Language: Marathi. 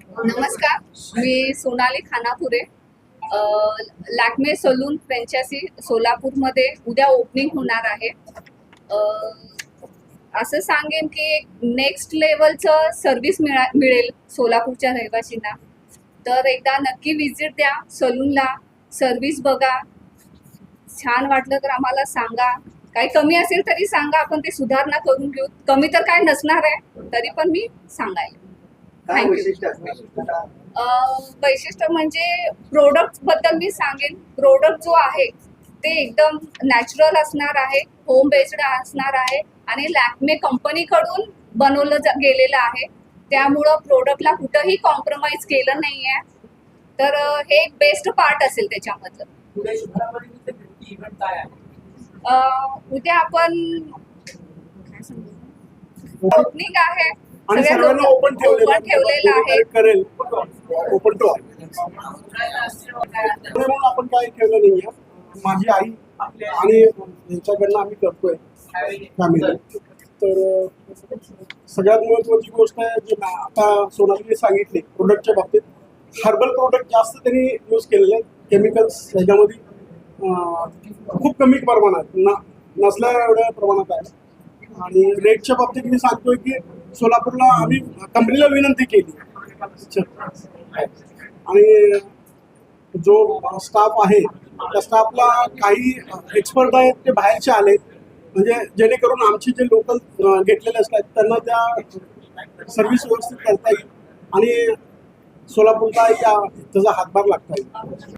नमस्कार, मी सोनाली खानापुरे. लॅक्मे सलून फ्रँचायझी सोलापूरमध्ये उद्या ओपनिंग होणार आहे. असं सांगेन की नेक्स्ट लेवलचं सर्व्हिस मिळेल सोलापूरच्या रहिवासींना. तर एकदा नक्की विजिट द्या सलूनला, सर्व्हिस बघा. छान वाटलं तर आम्हाला सांगा. काही कमी असेल तरी सांगा, आपण ते सुधारणा करून घेऊ. कमी तर काय नसणार आहे, तरी पण मी सांगायला. वैशिष्ट्य म्हणजे प्रोडक्ट बद्दल मी सांगेन. प्रोडक्ट जो आहे ते एकदम नॅचरल असणार आहे, होम बेस्ड असणार आहे आणि लॅक्मे कंपनीकडून बनवलं गेलेलं आहे. त्यामुळं प्रोडक्टला कुठंही कॉम्प्रोमाइज केलं नाही आहे. तर हे एक बेस्ट पार्ट असेल त्याच्यामधलं. उद्या आपण ओपनिंग आहे, आणि सर्वांना ओपन ठेवलेलं आहे. करेल ओपन टू म्हणून आपण काय ठेवलं नाहीये. माझी आई आणि यांच्याकडनं आम्ही करतोय फॅमिली. तर सगळ्यात महत्वाची गोष्ट आहे जी आता सोनालीने सांगितली, प्रोडक्टच्या बाबतीत हर्बल प्रोडक्ट जास्त त्यांनी यूज केलेले आहेत. केमिकल्स ह्याच्यामध्ये खूप कमी प्रमाणात नसल्या एवढ्या प्रमाणात आहे. आणि रेटच्या बाबतीत मी सांगतोय की सोलापूरला आम्ही कंपनीला विनंती केली आणि जो स्टाफ आहे त्या स्टाफला काही एक्सपर्ट आहेत ते बाहेरचे आले, म्हणजे जेणेकरून आमचे जे लोकल घेतलेले असतात त्यांना त्या सर्व्हिस व्यवस्थित करता येईल आणि सोलापूरला त्याचा हातभार लागता येईल.